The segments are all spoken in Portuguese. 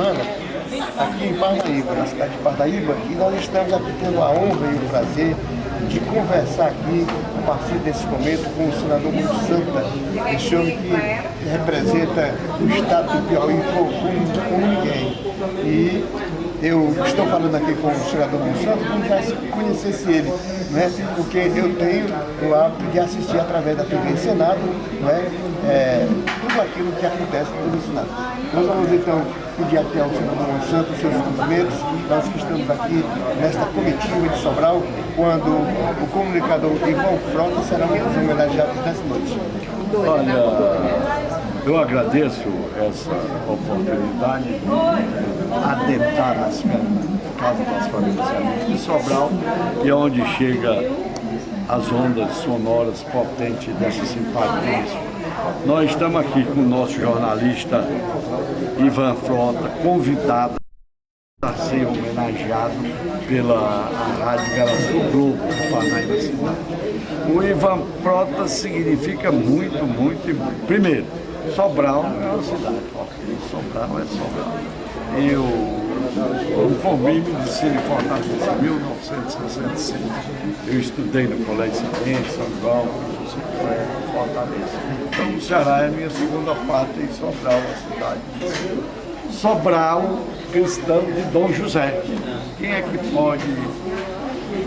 semana aqui em Parnaíba, na cidade de Parnaíba, e nós estamos aqui tendo a honra e o prazer de conversar aqui, a partir desse momento, com o senador Muito Santa, esse homem que representa o estado do Piauí como ninguém. E eu estou falando aqui com o senador Muito Santa como já se conhecesse ele, né? Porque eu tenho o hábito de assistir através da TV Senado, né? Tudo aquilo que acontece no Senado. Nós vamos então pedir aqui ao senador Muito Santa os seus cumprimentos, nós que estamos aqui nesta comitiva de Sobral, quando o comunicador Ivan Frota será um dos homenageados nessa noite. Olha, eu agradeço essa oportunidade de adentrar nas casas das famílias amigos de Sobral, e é onde chega as ondas sonoras potentes dessa simpatia. Nós estamos aqui com o nosso jornalista Ivan Frota, convidado a ser homenageado pela Rádio Garaçu Globo do Parnaíba Cidade. O Ivan Frota significa muito, muito e muito. Primeiro, Sobral é uma cidade, Sobral é Sobral. Eu formei-me de Cine Fortaleza em 1965. Eu estudei no Colégio Ciência, São João, Fortaleza. Então o Ceará é minha segunda pátria e Sobral é a cidade. Sobral, cristão de Dom José. Quem é que pode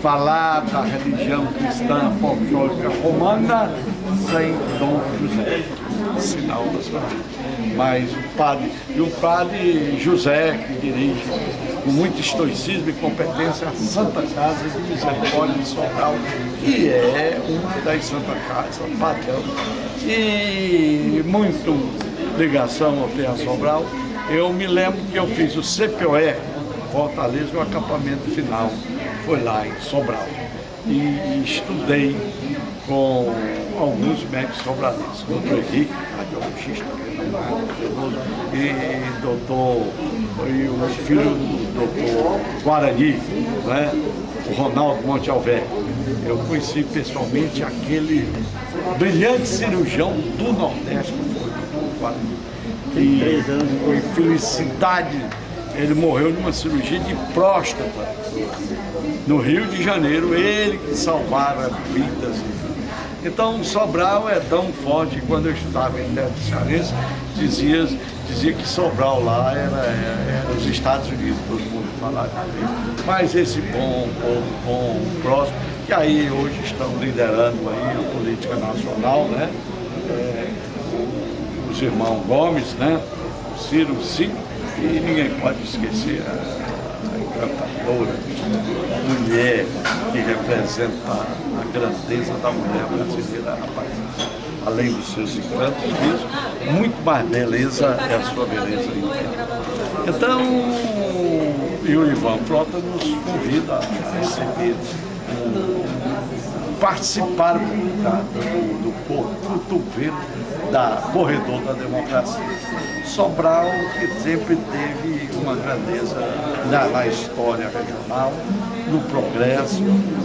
falar da religião cristã apostólica romana sem Dom José? Sinal da sua vida. Mas o padre José, que dirige com muito estoicismo e competência a Santa Casa de Misericórdia de Sobral, que é uma das Santa Casas, padrão, e muito ligação ao Terra Sobral. Eu me lembro que eu fiz o CPOE Fortaleza, o acampamento final foi lá em Sobral, e estudei com alguns médicos sobralenses, doutor Henrique, radiologista, e o filho do doutor Guarani, né? O Ronaldo Monte Alverde. Eu conheci pessoalmente aquele brilhante cirurgião do Nordeste, que foi o doutor Guarani. E com infelicidade, ele morreu numa cirurgia de próstata no Rio de Janeiro, ele que salvara vidas. Então, Sobral é tão forte que quando eu estudava em Neto Cearense, dizia que Sobral lá era os Estados Unidos, todo mundo falava. Mas esse povo bom, próximo, que aí hoje estão liderando aí a política nacional, né? Os irmãos Gomes, né? O Ciro, sim, e ninguém pode esquecer a encantadora mulher que representa a grandeza da mulher brasileira, rapaz. Além dos seus encantos, muito mais beleza é a sua beleza interna. Então, e o Ivan Frota nos convida a receber, participar do cotovelo da corredor da democracia. Sobral, que sempre teve uma grandeza na história regional, no progresso,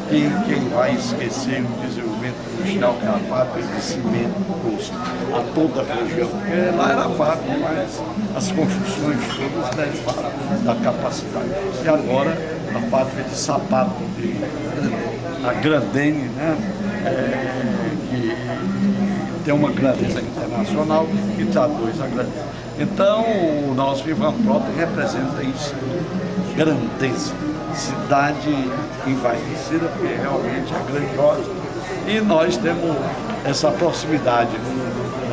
quem vai esquecer o desenvolvimento industrial que a fábrica de cimento trouxe a toda a região? Porque lá era fábrica, mas as construções todas derivaram da capacidade. E agora a fábrica de sapato a Grandene, né? Que tem uma grandeza internacional e traduz a grandeza. Então, o nosso Ivan Frota representa isso, grandeza, cidade envaidecida, porque realmente é grandiosa, e nós temos essa proximidade,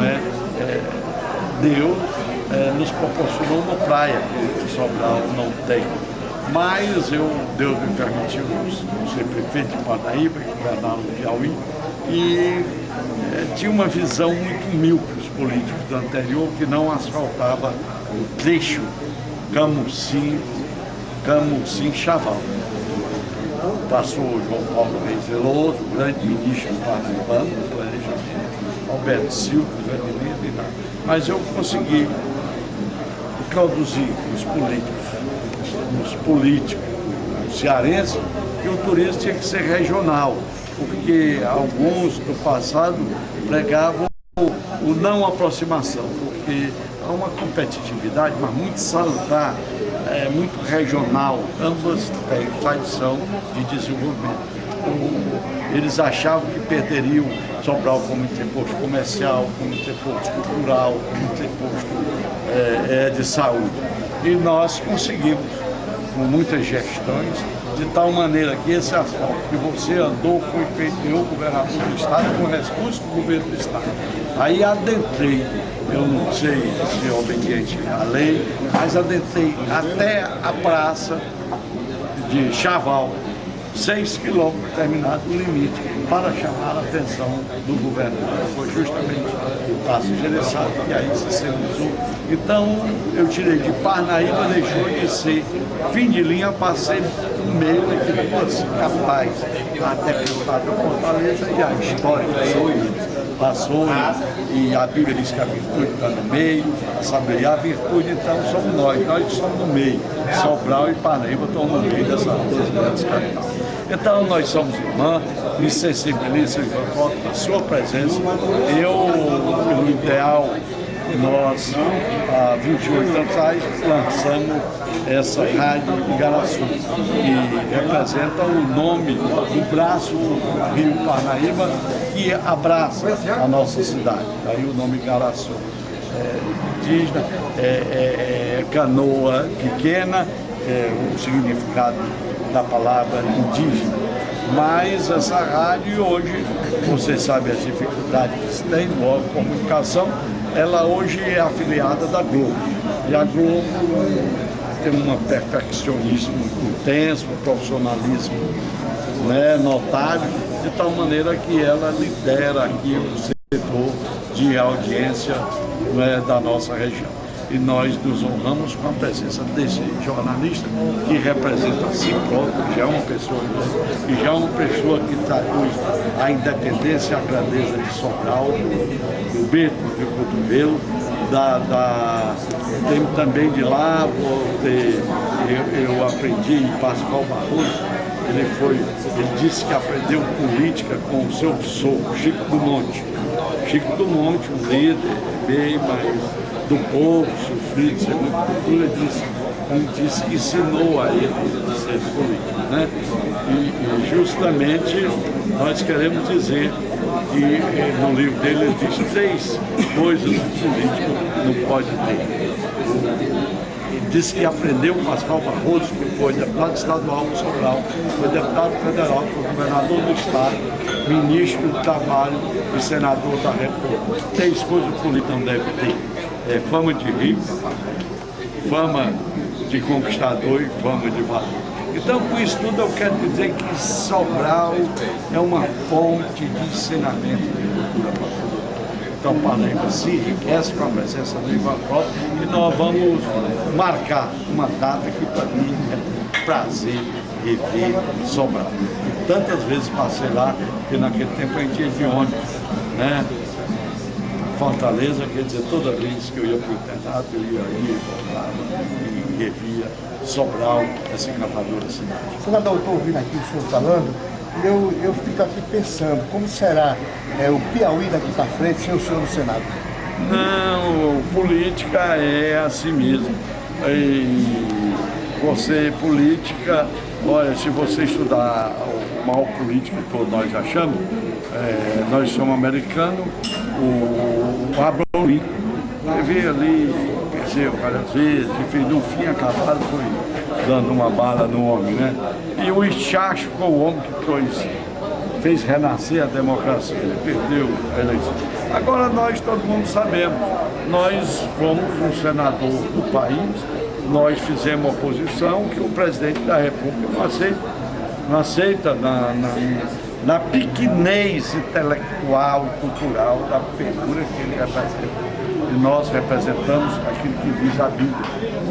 né? Deus nos proporcionou uma praia que Sobral não tem. Mas Deus me permitiu ser prefeito de Parnaíba e governar no Piauí, e tinha uma visão muito míope os políticos do anterior, que não asfaltava o trecho Camusim-Chaval. Passou o João Paulo Reis Veloso, o grande ministro parnaibano do planejamento, Alberto Silva, o grande líder, e nada. Mas eu consegui introduzir os políticos cearenses que o turismo tinha que ser regional, porque alguns do passado pregavam o não aproximação, porque há uma competitividade, mas muito salutar, muito regional. Ambas têm tradição de desenvolvimento. Eles achavam que perderiam Sobral como interposto comercial, como interposto cultural, como interposto de saúde. E nós conseguimos, com muitas gestões, de tal maneira que esse asfalto que você andou foi feito pelo governador do estado com recursos do governo do estado. Aí adentrei, eu não sei se é obediente à lei, mas adentrei até a praça de Chaval, 6 quilômetros terminado o limite, para chamar a atenção do governador. Foi justamente o passo gerenciado e aí se centralizou. Então, eu tirei de Parnaíba, deixou de ser fim de linha, passei no meio de duas capitais, a deputada da Fortaleza e a história passou, e a Bíblia diz que a virtude está no meio, a sabedoria, a virtude então somos nós que somos no meio. Sobral e Parnaíba estão no meio dessas duas grandes capitais. Então nós somos irmãos, me sensibilizo com a sua presença. Eu, pelo ideal, nós, há 28 anos atrás, lançamos essa rádio Igaraçu, que representa o nome do braço do Rio Parnaíba, que abraça a nossa cidade. Daí o nome Igaraçu. Indígena, canoa pequena, o significado da palavra indígena. Mas essa rádio hoje, você sabe as dificuldades que se tem no comunicação, ela hoje é afiliada da Globo. E a Globo tem um perfeccionismo intenso, um profissionalismo notável, de tal maneira que ela lidera aqui o setor de audiência da nossa região. E nós nos honramos com a presença desse jornalista que representa a si próprio, já é uma pessoa e já é uma pessoa que traduz a independência e a grandeza de Sobral, do Beto, do Cotovelo, tem também de lá, eu aprendi em Pascoal Barroso, ele disse que aprendeu política com o seu sogro, Chico do Monte. Chico do Monte, um líder bem mais do povo, sofrido, segundo a cultura, ele disse que ensinou a ele a ser político, né? E justamente nós queremos dizer que no livro dele ele diz 3 coisas que o político não pode ter. Ele disse que aprendeu com Pascoal Barroso, que foi deputado estadual do Sobral, foi deputado federal, foi governador do estado, ministro do trabalho e senador da República. 3 coisas que o político não deve ter. Fama de rico, fama de conquistador e fama de valor. Então, com isso tudo, eu quero dizer que Sobral é uma fonte de ensinamento de cultura para todo mundo. Então, Parnaíba se enriquece com a presença do Ivan Frota e nós vamos marcar uma data que para mim é um prazer rever Sobral. E tantas vezes passei lá, porque naquele tempo a gente ia de ônibus, né? Fortaleza, quer dizer, toda vez que eu ia para o internato, eu ia e voltava e revia Sobral, essa encantadora cidade. Senador, eu estou ouvindo aqui o senhor falando, e eu fico aqui pensando, como será o Piauí daqui para frente sem o senhor no Senado? Não, política é assim mesmo. E você, política, olha, se você estudar o maior político que todos nós achamos, nós somos americanos, o Abraham Lincoln. Você vê ali, perdeu várias vezes, enfim, no fim acabado foi dando uma bala no homem, né? E o Ichacho foi o homem que fez renascer a democracia, ele perdeu a eleição. Agora nós, todo mundo sabemos, nós fomos um senador do país, nós fizemos oposição que o presidente da República não aceita na pequenez intelectual e cultural da figura que ele representa. E nós representamos aquilo que diz a Bíblia.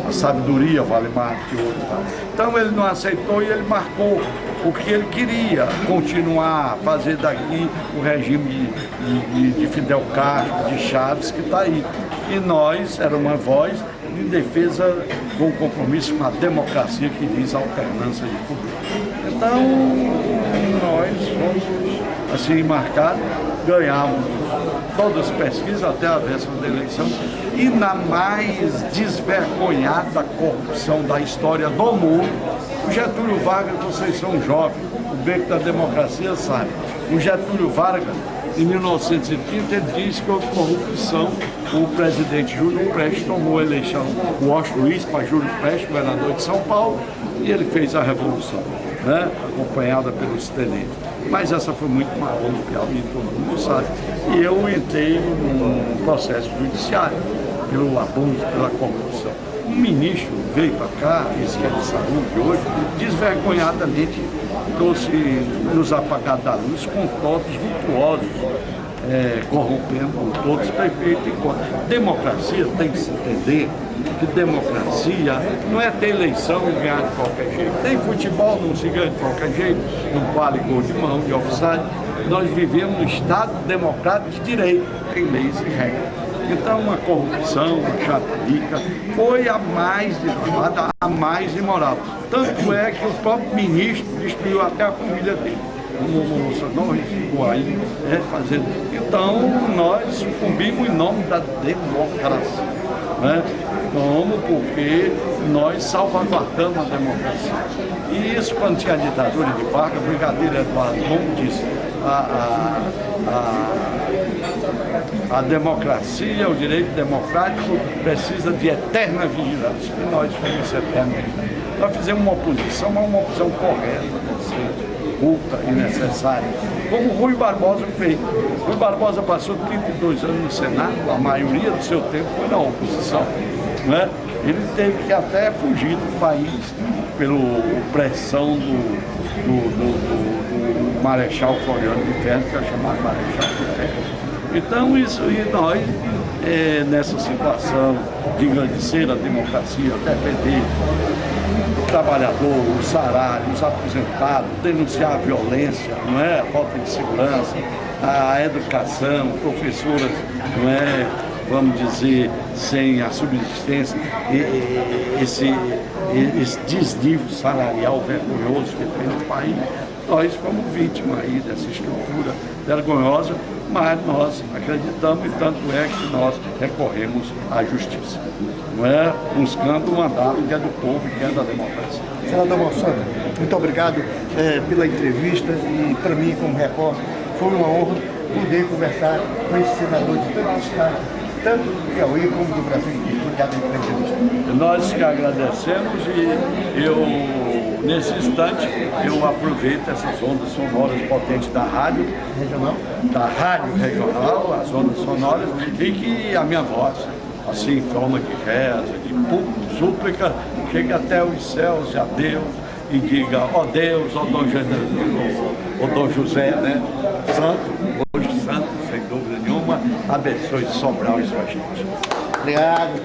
A sabedoria vale mais que outra. Então ele não aceitou e ele marcou o que ele queria, continuar a fazer daqui o regime de Fidel Castro, de Chaves, que está aí. E nós, era uma voz de defesa com compromisso com a democracia que diz a alternância de poder. Então, nós fomos assim marcados, ganhamos todas as pesquisas até a véspera da eleição e na mais desvergonhada corrupção da história do mundo. O Getúlio Vargas, vocês são jovens, o Beco da Democracia sabe. O Getúlio Vargas, em 1930, ele disse que houve corrupção. O presidente Júlio Prestes tomou a eleição, o Washington Luiz para Júlio Prestes, governador de São Paulo, e ele fez a revolução, né, acompanhada pelos tenentes. Mas essa foi muito marrom no Piauí, todo mundo sabe. E eu entrei num processo judiciário pelo abuso, pela corrupção. Um ministro veio para cá, esse que é de saúde hoje, desvergonhadamente trouxe nos apagados da luz com todos virtuosos, corrompendo todos os prefeitos. Democracia tem que se entender que democracia não é ter eleição e ganhar de qualquer jeito. Tem futebol, não se ganha de qualquer jeito, não vale gol de mão, de offside. Nós vivemos num Estado democrático de direito, tem leis e regras. Então, uma corrupção, uma chaparica, foi a mais difamada, a mais imoral. Tanto é que o próprio ministro destruiu até a família dele. Uma moça não ficou aí, fazendo. Então, nós sucumbimos em nome da democracia. Né? Como? Porque nós salvaguardamos a democracia. E isso, quando tinha a ditadura de Vargas, o brigadeiro Eduardo, como disse, a democracia, o direito democrático precisa de eterna vigilância. E nós fomos eternamente. Nós fizemos uma oposição, mas uma oposição correta, decente, culta e necessária. Como Rui Barbosa fez. Rui Barbosa passou 32 anos no Senado, a maioria do seu tempo foi na oposição. Né? Ele teve que até fugir do país pela pressão do Marechal Floriano de Ferro, que é chamado Marechal de Ferro. Então, isso, e nós, nessa situação de engrandecer a democracia, defender o trabalhador, o salário, os aposentados, denunciar a violência, não é? A falta de segurança, a educação, professoras, não é? Vamos dizer, sem a subsistência, esse desnível salarial vergonhoso que tem no país. Nós fomos vítimas aí dessa estrutura vergonhosa, mas nós acreditamos, e tanto é que nós recorremos à justiça. Não é buscando um mandato que é do povo e que é da democracia. Senador Monsanto, muito obrigado pela entrevista e para mim, como repórter, foi uma honra poder conversar com esse senador de todo o estado, tanto do Piauí como do Brasil inteiro. Obrigado pela entrevista. Nós que agradecemos e nesse instante, eu aproveito essas ondas sonoras potentes da rádio regional, as ondas sonoras, e que a minha voz, assim, em forma de reza, de súplica, chegue até os céus e a Deus, e diga, ó Deus, ó Dom José, né? Santo, hoje santo, sem dúvida nenhuma, abençoe Sobral e sua gente. Obrigado.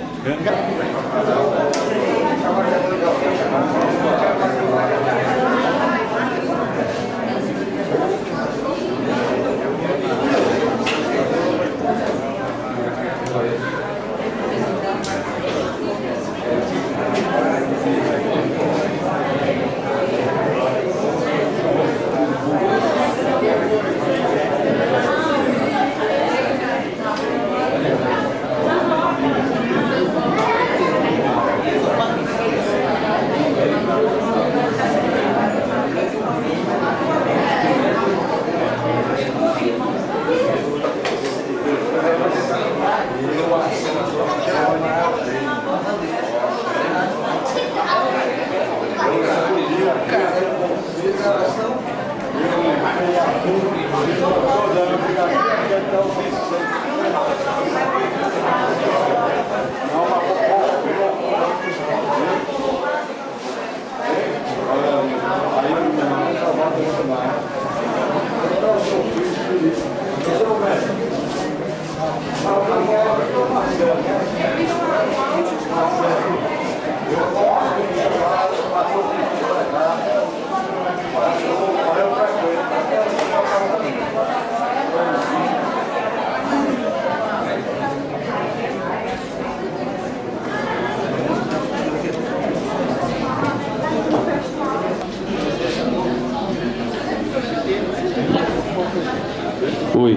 Oi.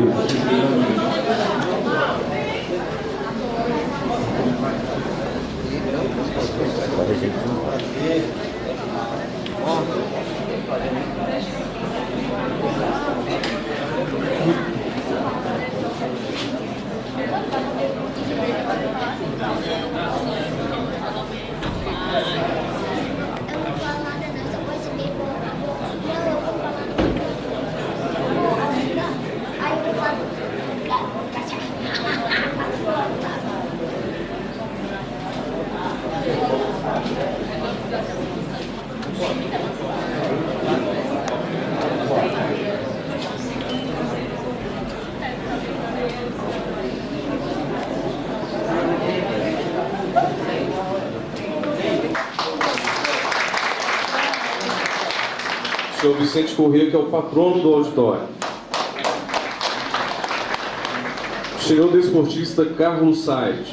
Senhor Vicente Corrêa, que é o patrono do auditório. Senhor desportista Carlos Said.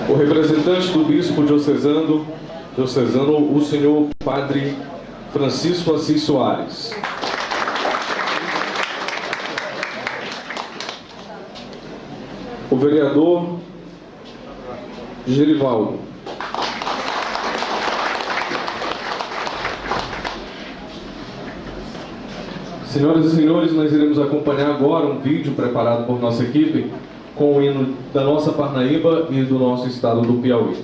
O representante do bispo diocesano, o senhor padre Francisco Assis Soares. O vereador Gerivaldo. Senhoras e senhores, nós iremos acompanhar agora um vídeo preparado por nossa equipe com o hino da nossa Parnaíba e do nosso estado do Piauí.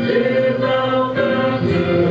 Exaltado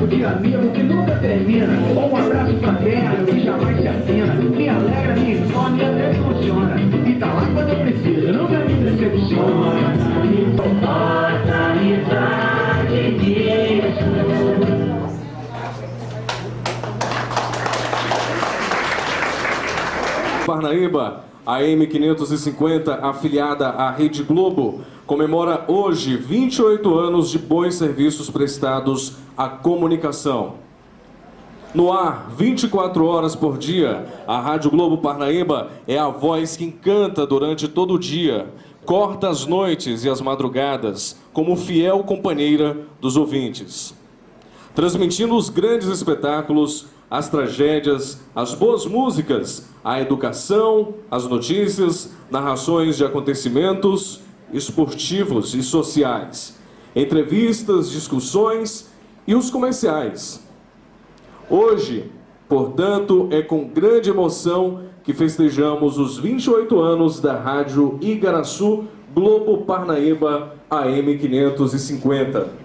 papo de amigo que nunca termina. Um abraço fraterno que jamais se assina. Me alegra, me informa e até funciona. E tá lá quando eu preciso, nunca me decepciona. Nossa amizade disso. Parnaíba, a M550, afiliada à Rede Globo, comemora hoje 28 anos de bons serviços prestados à comunicação. No ar, 24 horas por dia, a Rádio Globo Parnaíba é a voz que encanta durante todo o dia, corta as noites e as madrugadas como fiel companheira dos ouvintes. Transmitindo os grandes espetáculos, as tragédias, as boas músicas, a educação, as notícias, narrações de acontecimentos esportivos e sociais, entrevistas, discussões e os comerciais. Hoje, portanto, é com grande emoção que festejamos os 28 anos da Rádio Igaraçu Globo Parnaíba AM 550.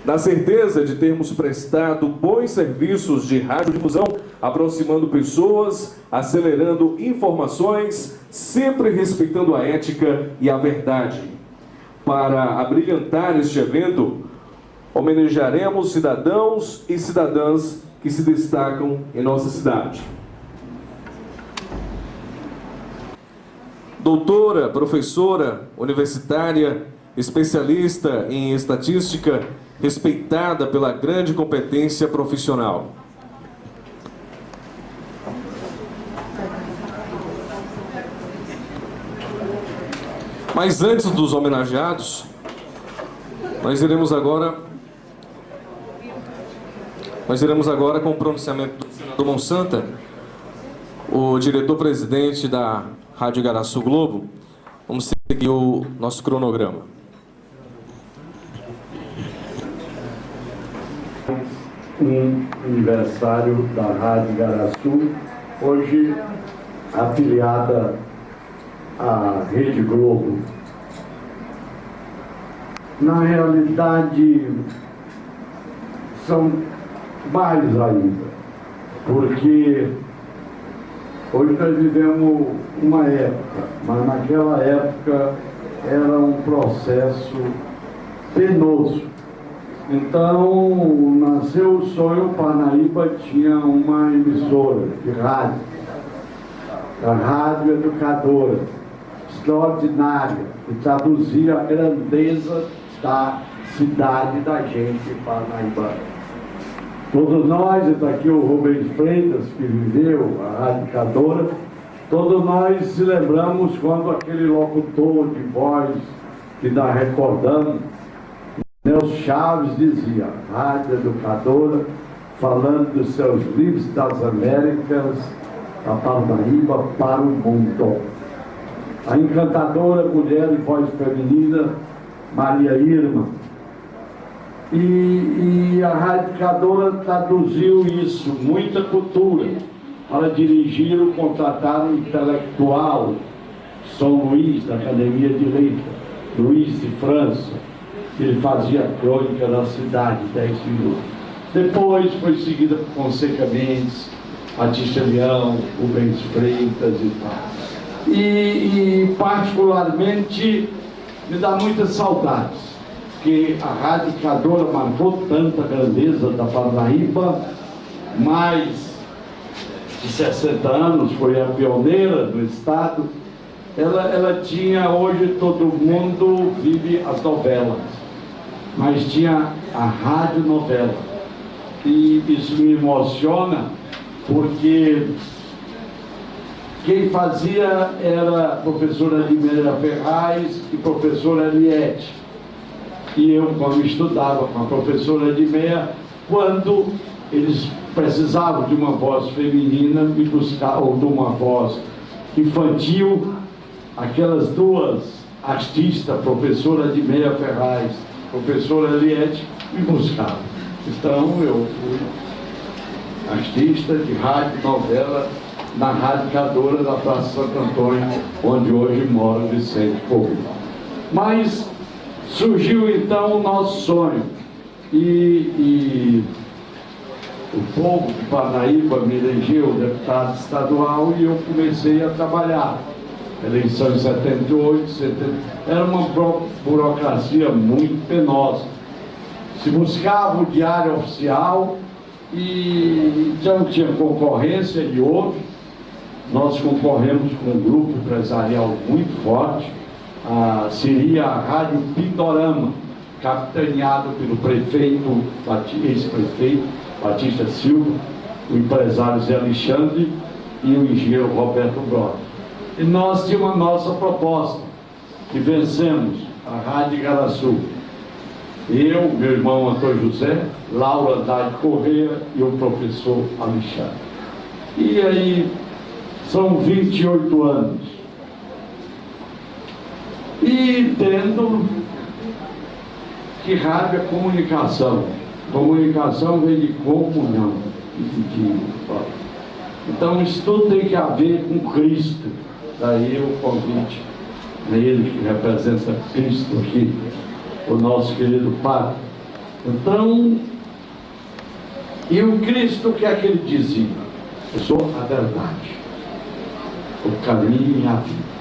Na certeza de termos prestado bons serviços de radiodifusão, aproximando pessoas, acelerando informações, sempre respeitando a ética e a verdade. Para abrilhantar este evento, homenagearemos cidadãos e cidadãs que se destacam em nossa cidade. Doutora, professora, universitária, especialista em estatística, respeitada pela grande competência profissional. Mas antes dos homenageados, nós iremos agora com o pronunciamento do senador Monsanta, o diretor-presidente da Rádio Igaraçu Globo. Vamos seguir o nosso cronograma. Um aniversário da Rádio Igaraçu, hoje afiliada à Rede Globo. Na realidade, são mais ainda, porque hoje nós vivemos uma época, mas naquela época era um processo penoso. Então, nasceu o sonho, Parnaíba tinha uma emissora de rádio, a Rádio Educadora, extraordinária, que traduzia a grandeza da cidade da gente, Parnaíba. Todos nós, está aqui o Rubens Freitas, que viveu a Rádio Educadora, todos nós se lembramos quando aquele locutor de voz que nós recordamos, Nelson Chaves, dizia: Rádio Educadora, falando dos seus livros das Américas, da Parnaíba para o mundo. A encantadora mulher de voz feminina, Maria Irma. E a Rádio Educadora traduziu isso, muita cultura. Para dirigir, contrataram um intelectual, São Luís, da Academia de Letras, Luís de França. Ele fazia a crônica da cidade, 10 minutos. Depois foi seguida por Fonseca Mendes, Batista Leão, Rubens Freitas e tal. E particularmente me dá muitas saudades, porque a Rádio Educadora marcou tanta grandeza da Parnaíba, mais de 60 anos, foi a pioneira do Estado. Ela tinha, hoje todo mundo vive as novelas, mas tinha a radionovela. E isso me emociona, porque quem fazia era a professora Limeira Ferraz e professora Eliette. E eu, quando estudava com a professora Limeira, quando eles precisavam de uma voz feminina, me buscavam, ou de uma voz infantil, aquelas duas artistas, professora Limeira Ferraz, professora Eliette, me buscavam. Então eu fui artista de rádio novela na Rádio Educadora da Praça Santo Antônio, onde hoje mora Vicente Pouco. Mas surgiu então o nosso sonho, e o povo de Parnaíba me elegeu deputado estadual e eu comecei a trabalhar. Eleição em 78, 70, era uma burocracia muito penosa. Se buscava o diário oficial e já não tinha concorrência e houve. Nós concorremos com um grupo empresarial muito forte, seria a Rádio Pindorama, capitaneado pelo prefeito, ex-prefeito Batista Silva, o empresário Zé Alexandre e o engenheiro Roberto Brotta. E nós tínhamos a nossa proposta, que vencemos, a Rádio Igaraçu. Eu, meu irmão Antônio José, Laura Andrade Correia e o professor Alexandre. E aí, são 28 anos. E entendo que rádio é comunicação. Comunicação vem de comunhão. Então, isso tudo tem que haver com Cristo. Daí o convite a ele que representa Cristo aqui, o nosso querido Padre. Então, e o Cristo, o que é que ele dizia? Eu sou a verdade, o caminho e a vida.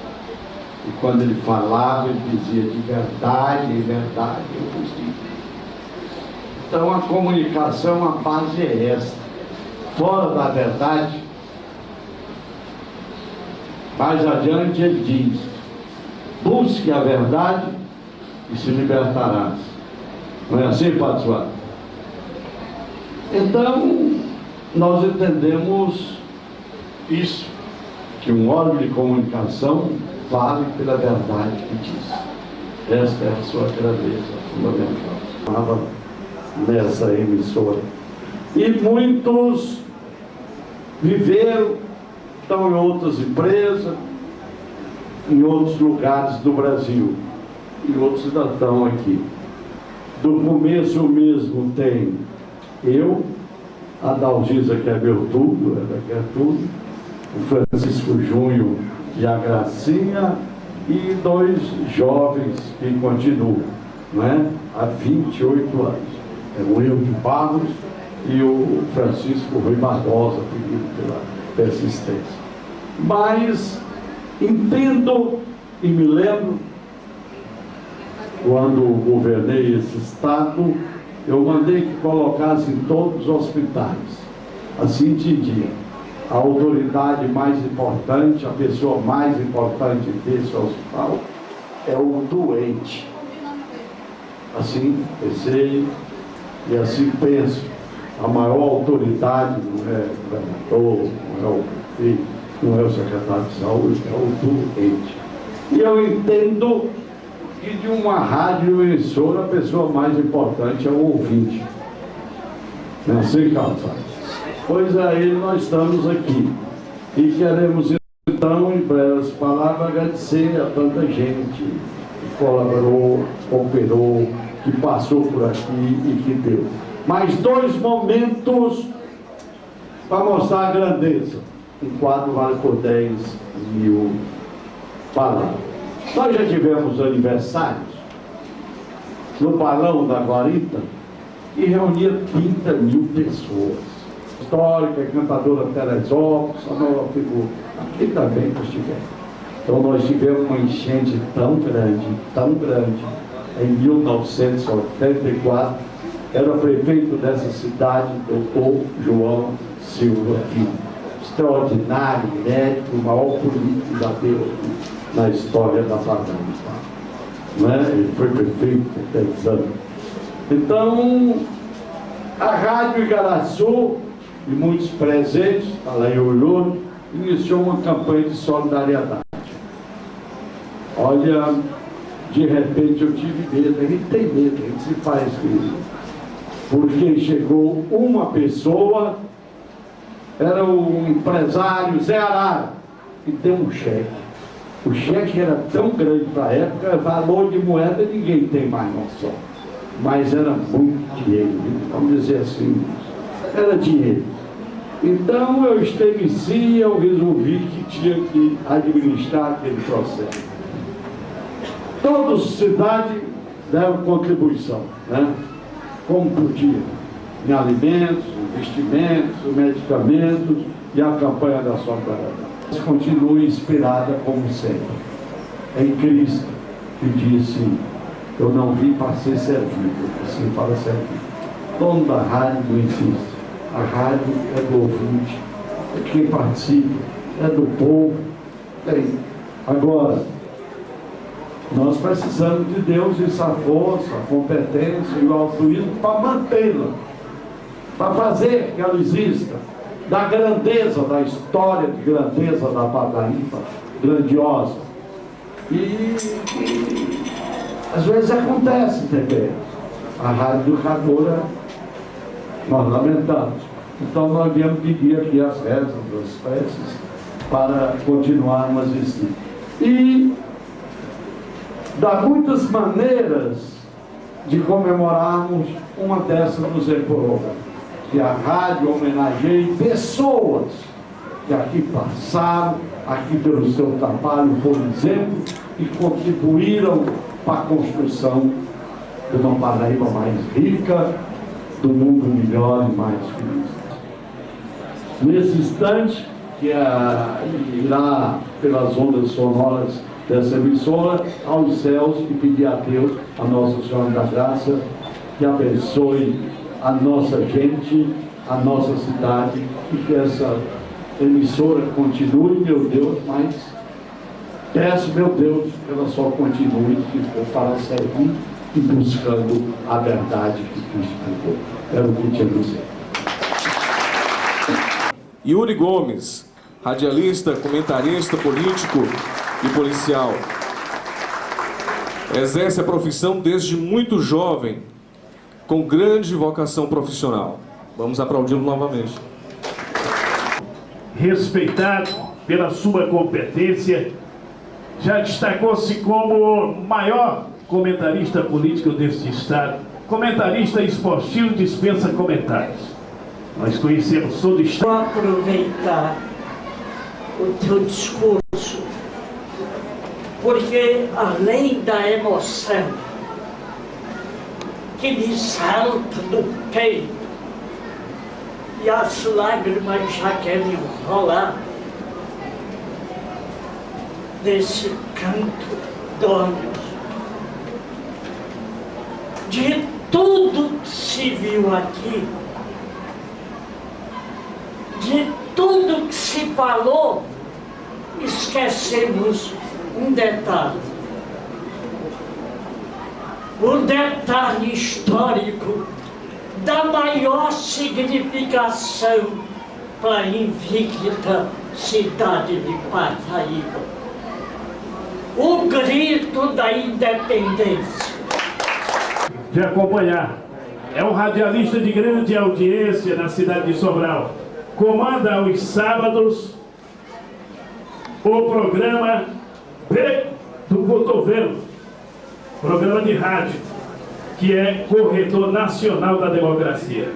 E quando ele falava, ele dizia de verdade, em verdade eu vos digo. Então a comunicação, a base é esta. Fora da verdade, mais adiante ele diz: busque a verdade e se libertarás. Não é assim, Padre Suárez? Então, nós entendemos isso, que um órgão de comunicação vale pela verdade que diz. Esta é a sua grandeza fundamental. Nessa emissora. E muitos viveram, estão em outras empresas, em outros lugares do Brasil, e outros ainda estão aqui. Do começo mesmo tem eu, a Dalgisa, que é meu tudo, ela quer tudo, o Francisco Júnior e a Gracinha, e 2 jovens que continuam, não é? Há 28 anos. É o Eu de Barros e o Francisco Rui Barbosa, pedido pela persistência. Mas entendo e me lembro, quando governei esse estado, eu mandei que colocasse em todos os hospitais. Assim entendia. A autoridade mais importante, a pessoa mais importante desse hospital é o doente. Assim pensei e assim penso. A maior autoridade não é o governador, não é o prefeito, não é o secretário de saúde, é o doente. E eu entendo que de uma rádio emissora a pessoa mais importante é o ouvinte. Não é assim, Carlos? Pois aí nós estamos aqui e queremos então, em breves palavras, agradecer a tanta gente que colaborou, cooperou, que passou por aqui e que deu. Mais 2 momentos para mostrar a grandeza. Um quadro vale por 10.000 palavras. Nós já tivemos aniversários no Balão da Guarita e reunia 30.000 pessoas. Histórica, cantadora Teresópolis, a nova figura. Aqui também nós tivemos. Então nós tivemos uma enchente tão grande, em 1984, era prefeito dessa cidade, doutor João Silva Filho. Extraordinário, médico, o maior político que já teve na história da Paraíba. Não é? Ele foi prefeito por 10 anos. Então, a Rádio Igaraçu, e muitos presentes, está lá em Olhônio, iniciou uma campanha de solidariedade. Olha, de repente eu tive medo, a gente tem medo, a gente se faz medo. Porque chegou uma pessoa, era um empresário, Zé Arara, e deu um cheque. O cheque era tão grande para a época, valor de moeda ninguém tem mais noção. Mas era muito dinheiro, vamos dizer assim, era dinheiro. Então eu estremeci, eu resolvi que tinha que administrar aquele processo. Toda a cidade deram contribuição, né? Como podia, em alimentos, em vestimentos, medicamentos e a campanha da sua carreira. Continue inspirada como sempre em Cristo, que disse: eu não vim para ser servido, sim para servir. Dono da rádio não insiste. A rádio é do ouvinte, é quem participa, é do povo. Agora, nós precisamos de Deus, essa força, a competência e o altruísmo para mantê-la, para fazer que ela exista, da grandeza, da história de grandeza da Paraíba, grandiosa. E às vezes acontece, entendeu? A rádio educadora, nós lamentamos. Então nós viemos pedir aqui as rezas, as preces, para continuarmos existindo. E dá muitas maneiras de comemorarmos, uma dessas nos empolga, que a rádio homenageie pessoas que aqui passaram, aqui pelo seu trabalho, por exemplo, e contribuíram para a construção de uma Paraíba mais rica, do mundo melhor e mais feliz. Nesse instante, que irá pelas ondas sonoras dessa emissora aos céus, e pedir a Deus, a Nossa Senhora da Graça, que abençoe a nossa gente, a nossa cidade, e que essa emissora continue, meu Deus, mas peço, meu Deus, que ela só continue se for para servir e buscando a verdade que Cristo pregou. Era o que tinha a dizer. Yuri Gomes, radialista, comentarista, político e policial. Exerce a profissão desde muito jovem, com grande vocação profissional. Vamos aplaudi-lo novamente. Respeitado pela sua competência, já destacou-se como o maior comentarista político deste estado. Comentarista esportivo dispensa comentários. Nós conhecemos todo o estado. Vou aproveitar o teu discurso, porque além da emoção que me salta do peito e as lágrimas já querem rolar desse canto de ônibus, de tudo que se viu aqui, de tudo que se falou, esquecemos um detalhe. O detalhe histórico da maior significação para a invicta cidade de Paraíba. O grito da independência. De acompanhar. É um radialista de grande audiência na cidade de Sobral. Comanda aos sábados o programa B do Cotovelo, programa de rádio, que é corretor nacional da democracia.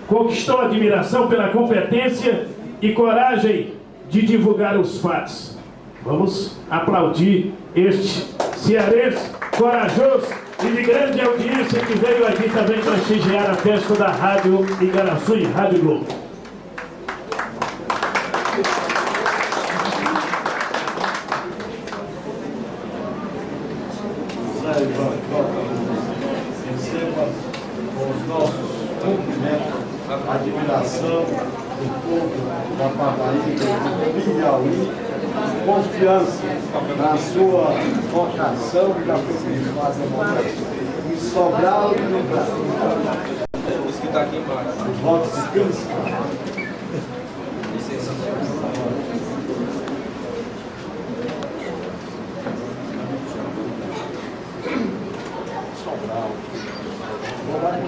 Conquistou admiração pela competência e coragem de divulgar os fatos. Vamos aplaudir este cearense corajoso e de grande audiência que veio aqui também prestigiar a festa da Rádio Igaraçu e Rádio Globo. Receba com os nossos cumprimentos, a admiração do povo da Paraíba, do Piauí, confiança na sua vocação e na progressão democracia. Em Sobral e no Brasil. Os que está aqui embaixo. Os votos de Cristo.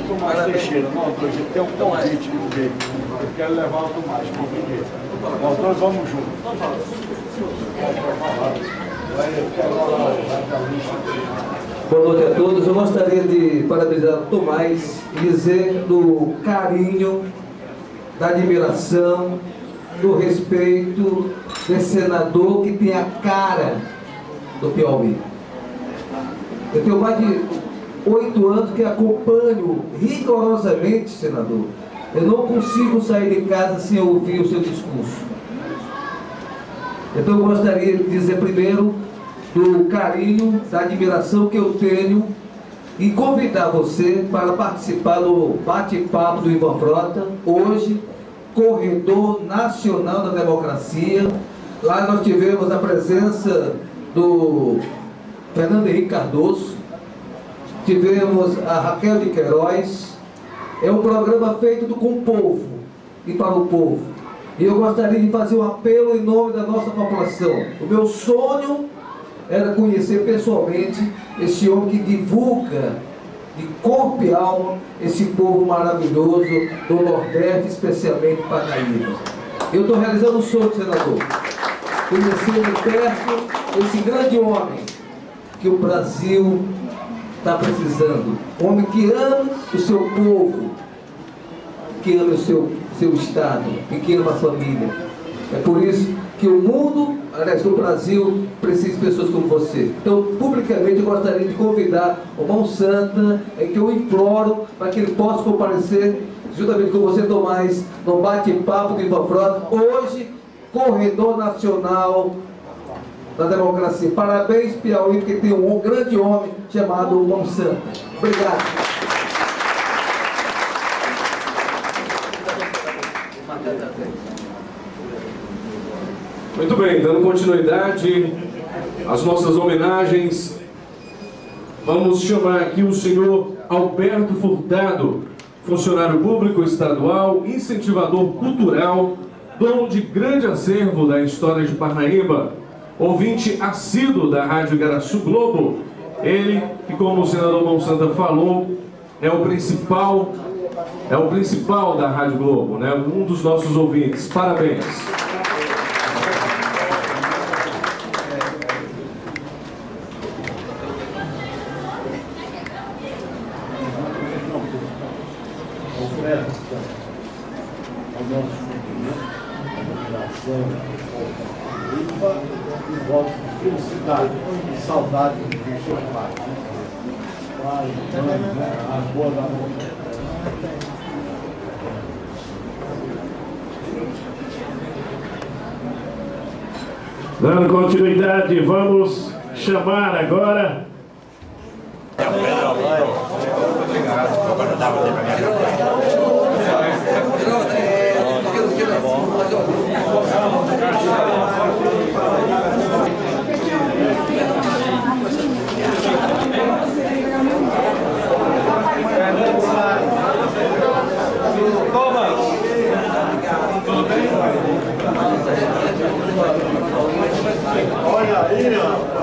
Tomás Teixeira, nós dois, a gente tem um convite dele. Eu quero levar o Tomás como primeiro. Nós dois vamos juntos. Boa noite a todos. Eu gostaria de parabenizar o Tomás e dizer do carinho, da admiração, do respeito desse senador que tem a cara do Piauí. Eu tenho mais de 8 anos que acompanho rigorosamente, senador, Eu não consigo sair de casa sem ouvir o seu discurso. Então eu gostaria de dizer primeiro do carinho, da admiração que eu tenho e convidar você para participar do bate-papo do Ivan Frota, hoje, Corredor Nacional da Democracia. Lá nós tivemos a presença do Fernando Henrique Cardoso, tivemos a Raquel de Queiroz. É um programa feito com o povo e para o povo. E eu gostaria de fazer um apelo em nome da nossa população. O meu sonho era conhecer pessoalmente esse homem que divulga de corpo e alma esse povo maravilhoso do Nordeste, especialmente Parnaíba. Eu estou realizando um sonho, senador, conhecer de perto esse grande homem que o Brasil está precisando. Um homem que ama o seu povo, que ama o seu estado e que ama a família. É por isso que o mundo, aliás, o Brasil, precisa de pessoas como você. Então, publicamente, eu gostaria de convidar o Mão Santa, que eu imploro para que ele possa comparecer, juntamente com você, Tomás, no bate-papo do Ivan Frota, hoje, Corredor Nacional da Democracia. Parabéns, Piauí, porque tem um grande homem chamado Mão Santa. Obrigado. Muito bem, dando continuidade às nossas homenagens, vamos chamar aqui o senhor Alberto Furtado, funcionário público estadual, incentivador cultural, dono de grande acervo da história de Parnaíba, ouvinte assíduo da Rádio Igaraçu Globo. Ele, que como o senador Mão Santa falou, é o principal da Rádio Globo, né? Um dos nossos ouvintes. Parabéns. Ao nosso cumprimento, admiração, e votos de felicidade e saudade do seu pai. Pai, mãe, a boa da mão. Dando continuidade, vamos chamar agora Olha aí, ó.